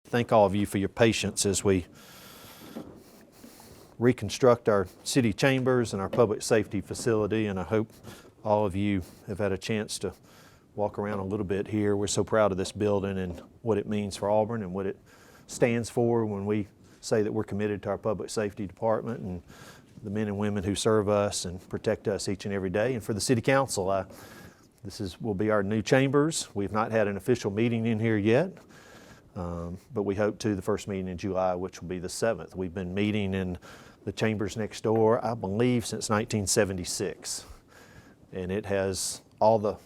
Thank all of you for your patience as we reconstruct our city chambers and our public safety facility, and I hope all of you have had a chance to walk around a little bit here. We're so proud of this building and what it means for Auburn and what it stands for when we say that we're committed to our public safety department and the men and women who serve us and protect us each and every day. And for the City Council, this will be our new chambers. We've not had an official meeting in here yet. But we hope to the first meeting in July, which will be the 7th. We've been meeting in the chambers next door, I believe, since 1976. And it has all the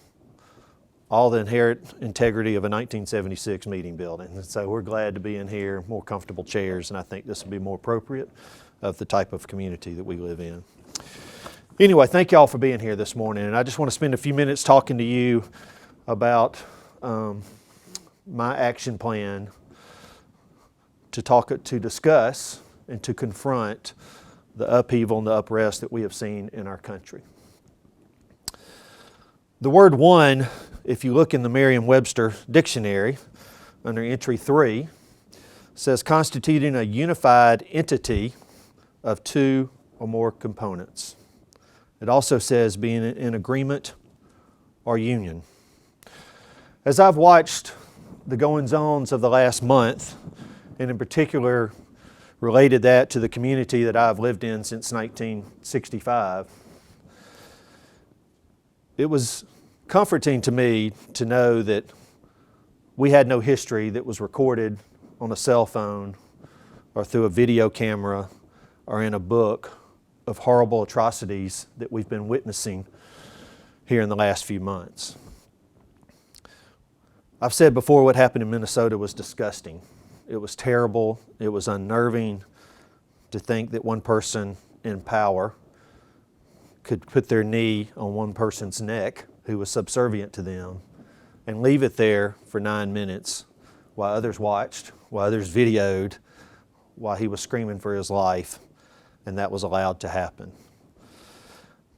inherent integrity of a 1976 meeting building. And so we're glad to be in here, more comfortable chairs, and I think this will be more appropriate of the type of community that we live in. Anyway, thank y'all for being here this morning. And I just want to spend a few minutes talking to you about my action plan to discuss and to confront the upheaval and the unrest that we have seen in our country. The word one, if you look in the Merriam-Webster dictionary under entry 3, says constituting a unified entity of two or more components. It also says being in agreement or union. As I've watched the goings-ons of the last month, and in particular related that to the community that I've lived in since 1965, it was comforting to me to know that we had no history that was recorded on a cell phone or through a video camera or in a book of horrible atrocities that we've been witnessing here in the last few months. I've said before what happened in Minnesota was disgusting. It was terrible. It was unnerving to think that one person in power could put their knee on one person's neck who was subservient to them and leave it there for 9 minutes while others watched, while others videoed, while he was screaming for his life, and that was allowed to happen.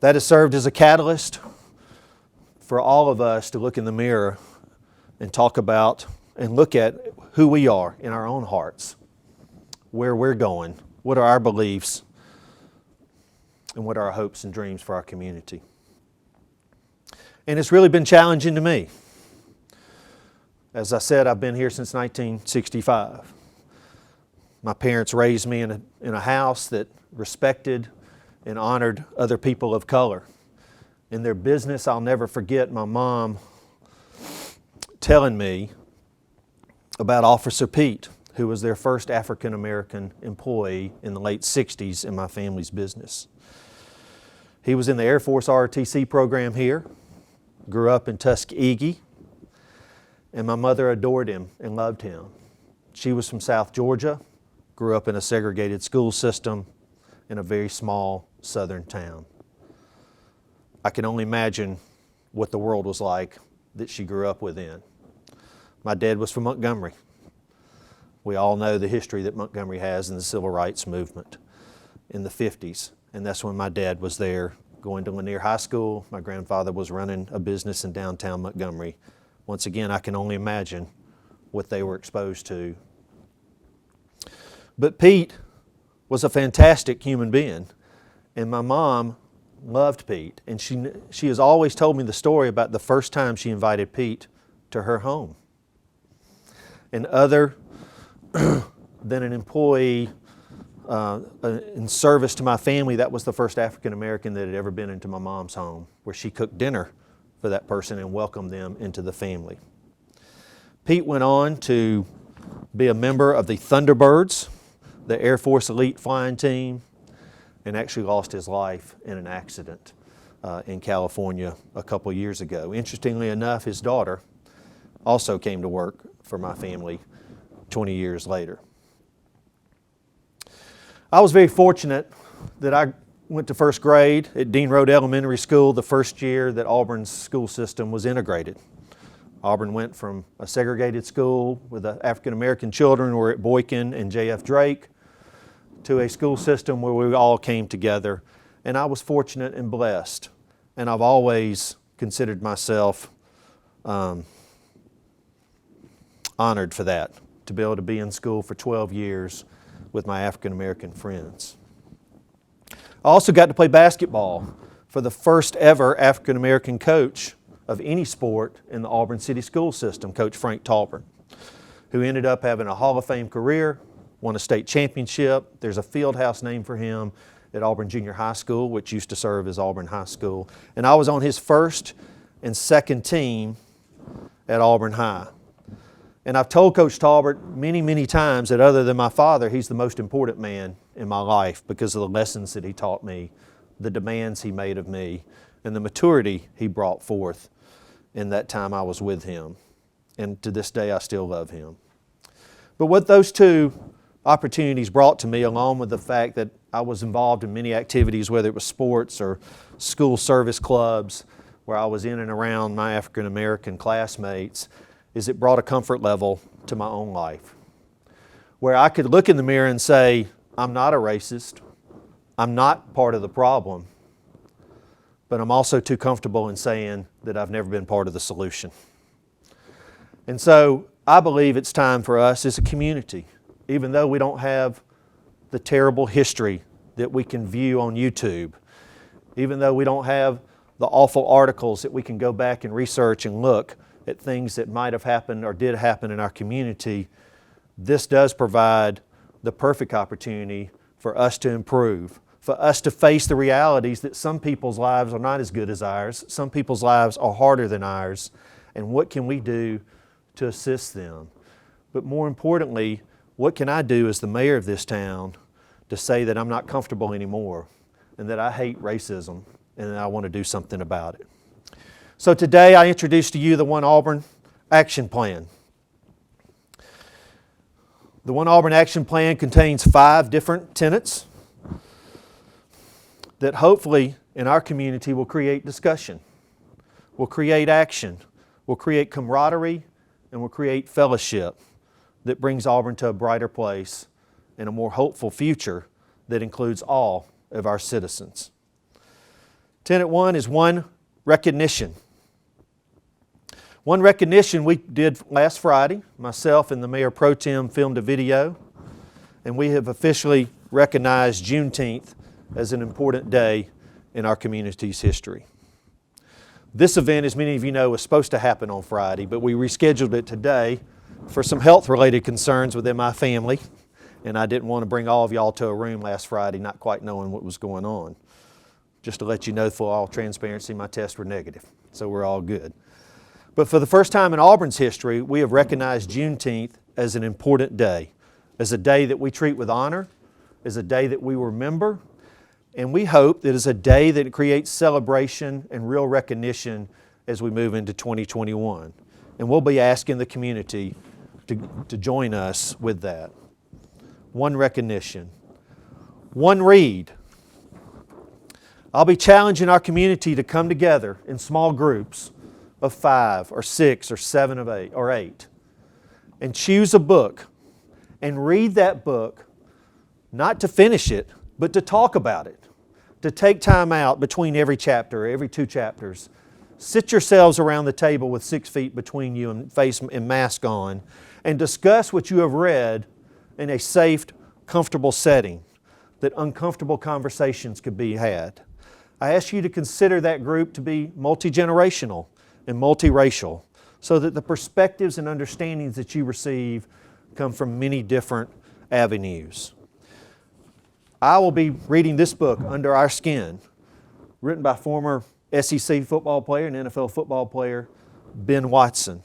That has served as a catalyst for all of us to look in the mirror and talk about and look at who we are in our own hearts, where we're going, what are our beliefs, and what are our hopes and dreams for our community. And it's really been challenging to me. As I said, I've been here since 1965. My parents raised me in a house that respected and honored other people of color. In their business, I'll never forget my mom telling me about Officer Pete, who was their first African-American employee in the late 60s in my family's business. He was in the Air Force ROTC program here, grew up in Tuskegee, and my mother adored him and loved him. She was from South Georgia, grew up in a segregated school system in a very small southern town. I can only imagine what the world was like that she grew up within. My dad was from Montgomery. We all know the history that Montgomery has in the civil rights movement in the 50s. And that's when my dad was there going to Lanier High School. My grandfather was running a business in downtown Montgomery. Once again, I can only imagine what they were exposed to. But Pete was a fantastic human being. And my mom loved Pete. And she has always told me the story about the first time she invited Pete to her home. And other than an employee in service to my family, that was the first African American that had ever been into my mom's home, where she cooked dinner for that person and welcomed them into the family. Pete went on to be a member of the Thunderbirds, the Air Force elite flying team, and actually lost his life in an accident in California a couple years ago. Interestingly enough, his daughter also came to work for my family 20 years later. I was very fortunate that I went to first grade at Dean Road Elementary School the first year that Auburn's school system was integrated. Auburn went from a segregated school with African American children who were at Boykin and J.F. Drake to a school system where we all came together. And I was fortunate and blessed. And I've always considered myself honored for that. to be able to be in school for 12 years with my African American friends. I also got to play basketball for the first ever African American coach of any sport in the Auburn City School System, Coach Frank Talbert, who ended up having a Hall of Fame career, won a state championship. There's a field house named for him at Auburn Junior High School, which used to serve as Auburn High School. And I was on his first and second team at Auburn High. And I've told Coach Talbert many, many times that other than my father, he's the most important man in my life because of the lessons that he taught me, the demands he made of me, and the maturity he brought forth in that time I was with him. And to this day, I still love him. But what those two opportunities brought to me, along with the fact that I was involved in many activities, whether it was sports or school service clubs, where I was in and around my African American classmates, is it brought a comfort level to my own life, where I could look in the mirror and say, I'm not a racist, I'm not part of the problem, but I'm also too comfortable in saying that I've never been part of the solution. And so I believe it's time for us as a community, even though we don't have the terrible history that we can view on YouTube, even though we don't have the awful articles that we can go back and research and look at things that might have happened or did happen in our community, this does provide the perfect opportunity for us to improve, for us to face the realities that some people's lives are not as good as ours, some people's lives are harder than ours, and what can we do to assist them? But more importantly, what can I do as the mayor of this town to say that I'm not comfortable anymore and that I hate racism and that I want to do something about it? So today I introduce to you the One Auburn Action Plan. The One Auburn Action Plan contains 5 different tenets that hopefully in our community will create discussion, will create action, will create camaraderie, and will create fellowship that brings Auburn to a brighter place and a more hopeful future that includes all of our citizens. Tenet 1 is one recognition. One recognition we did last Friday. Myself and the Mayor Pro Tem filmed a video, and we have officially recognized Juneteenth as an important day in our community's history. This event, as many of you know, was supposed to happen on Friday, but we rescheduled it today for some health-related concerns within my family, and I didn't want to bring all of y'all to a room last Friday not quite knowing what was going on. Just to let you know, for all transparency, my tests were negative, so we're all good. But for the first time in Auburn's history, we have recognized Juneteenth as an important day, as a day that we treat with honor, as a day that we remember, and we hope that it's a day that creates celebration and real recognition as we move into 2021. And we'll be asking the community to join us with that. One recognition. One read. I'll be challenging our community to come together in small groups of 5 or 6 or 7 or 8 and choose a book and read that book, not to finish it, but to talk about it, to take time out between every chapter, every 2 chapters. Sit yourselves around the table with 6 feet between you and face and mask on and discuss what you have read in a safe, comfortable setting that uncomfortable conversations could be had. I ask you to consider that group to be multi-generational and multiracial so that the perspectives and understandings that you receive come from many different avenues. I will be reading this book, Under Our Skin, written by former SEC football player and NFL football player Ben Watson.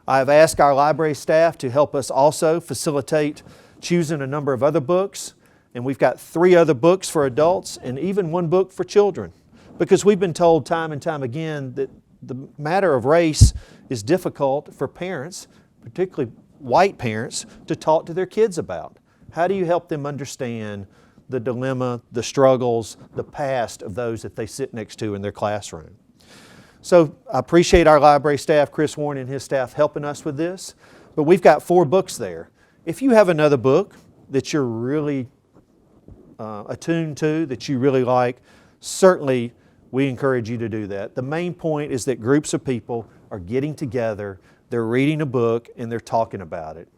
I have asked our library staff to help us also facilitate choosing a number of other books, and we've got 3 other books for adults and even 1 book for children, because we've been told time and time again that the matter of race is difficult for parents, particularly white parents, to talk to their kids about. How do you help them understand the dilemma, the struggles, the past of those that they sit next to in their classroom? So I appreciate our library staff, Chris Warren and his staff, helping us with this, but we've got 4 books there. If you have another book that you're really attuned to, that you really like, certainly we encourage you to do that. The main point is that groups of people are getting together, they're reading a book, and they're talking about it.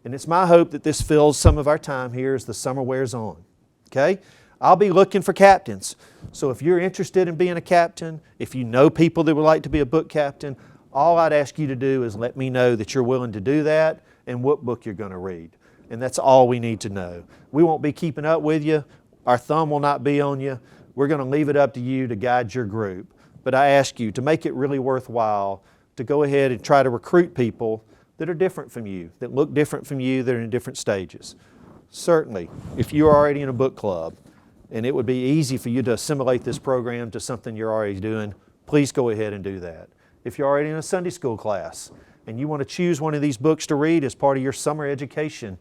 And it's my hope that this fills some of our time here as the summer wears on. Okay? I'll be looking for captains. So if you're interested in being a captain, if you know people that would like to be a book captain, all I'd ask you to do is let me know that you're willing to do that and what book you're going to read. And that's all we need to know. We won't be keeping up with you. Our thumb will not be on you. We're going to leave it up to you to guide your group. But I ask you to make it really worthwhile to go ahead and try to recruit people that are different from you, that look different from you, that are in different stages. Certainly, if you're already in a book club and it would be easy for you to assimilate this program to something you're already doing, please go ahead and do that. If you're already in a Sunday school class and you want to choose one of these books to read as part of your summer education,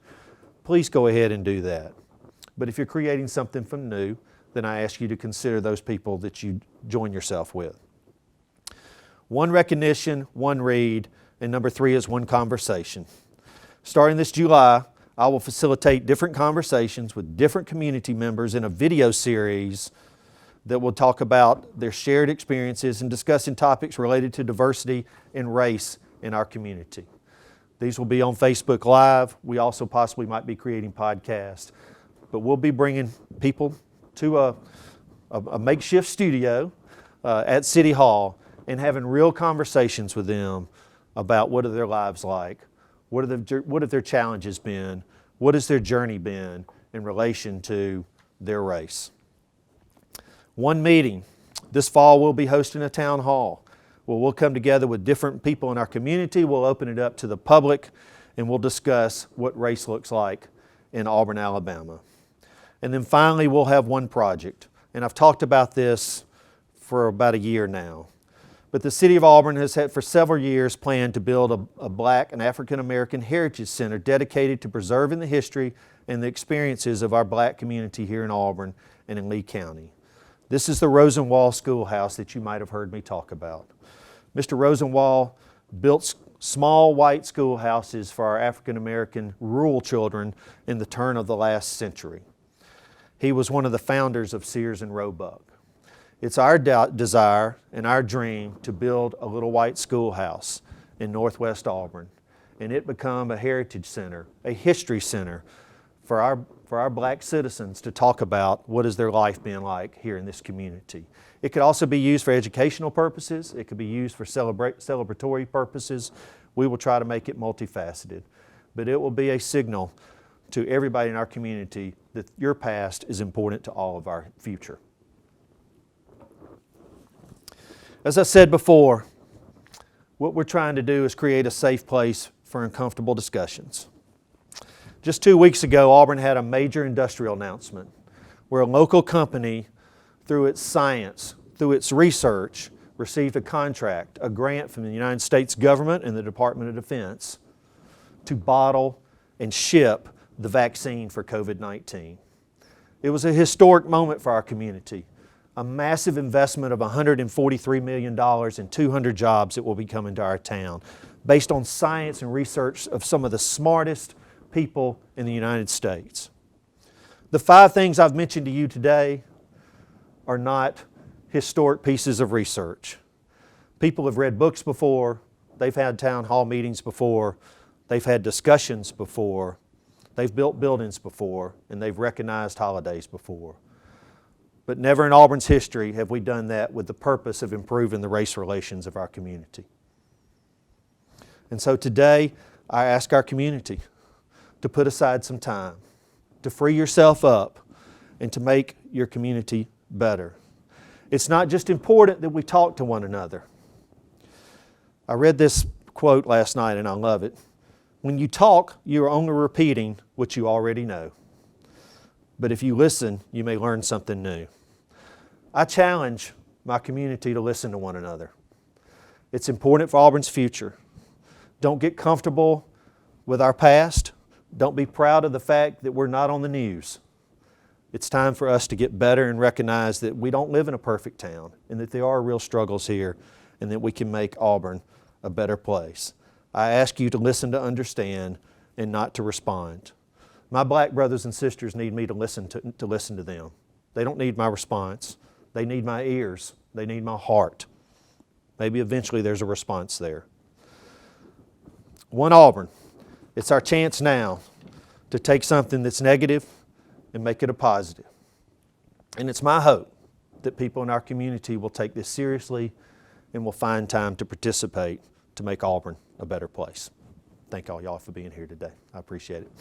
please go ahead and do that. But if you're creating something from new, then I ask you to consider those people that you join yourself with. One recognition, one read, and number 3 is one conversation. Starting this July, I will facilitate different conversations with different community members in a video series that will talk about their shared experiences and discussing topics related to diversity and race in our community. These will be on Facebook Live. We also possibly might be creating podcasts. But we'll be bringing people to a makeshift studio at City Hall and having real conversations with them about what are their lives like, what have their challenges been, what has their journey been in relation to their race. One meeting. This fall we'll be hosting a town hall where we'll come together with different people in our community. We'll open it up to the public and we'll discuss what race looks like in Auburn, Alabama. And then finally we'll have one project. And I've talked about this for about a year now. But the City of Auburn has had for several years planned to build a Black and African American Heritage Center dedicated to preserving the history and the experiences of our Black community here in Auburn and in Lee County. This is the Rosenwall Schoolhouse that you might have heard me talk about. Mr. Rosenwall built small white schoolhouses for our African American rural children in the turn of the last century. He was one of the founders of Sears and Roebuck. It's our desire and our dream to build a little white schoolhouse in Northwest Auburn and it become a heritage center, a history center for our Black citizens to talk about what has their life been like here in this community. It could also be used for educational purposes. It could be used for celebratory purposes. We will try to make it multifaceted. But it will be a signal to everybody in our community that your past is important to all of our future. As I said before, what we're trying to do is create a safe place for uncomfortable discussions. Just 2 weeks ago, Auburn had a major industrial announcement where a local company, through its science, through its research, received a contract, a grant from the United States government and the Department of Defense to bottle and ship the vaccine for COVID-19. It was a historic moment for our community, a massive investment of $143 million and 200 jobs that will be coming to our town, based on science and research of some of the smartest people in the United States. The 5 things I've mentioned to you today are not historic pieces of research. People have read books before, they've had town hall meetings before, they've had discussions before, they've built buildings before, and they've recognized holidays before. But never in Auburn's history have we done that with the purpose of improving the race relations of our community. And so today, I ask our community to put aside some time, to free yourself up, and to make your community better. It's not just important that we talk to one another. I read this quote last night and I love it. When you talk, you are only repeating what you already know. But if you listen, you may learn something new. I challenge my community to listen to one another. It's important for Auburn's future. Don't get comfortable with our past. Don't be proud of the fact that we're not on the news. It's time for us to get better and recognize that we don't live in a perfect town and that there are real struggles here and that we can make Auburn a better place. I ask you to listen to understand and not to respond. My Black brothers and sisters need me to listen to them. They don't need my response. They need my ears. They need my heart. Maybe eventually there's a response there. One Auburn. It's our chance now to take something that's negative and make it a positive. And it's my hope that people in our community will take this seriously and will find time to participate to make Auburn a better place. Thank all y'all for being here today. I appreciate it.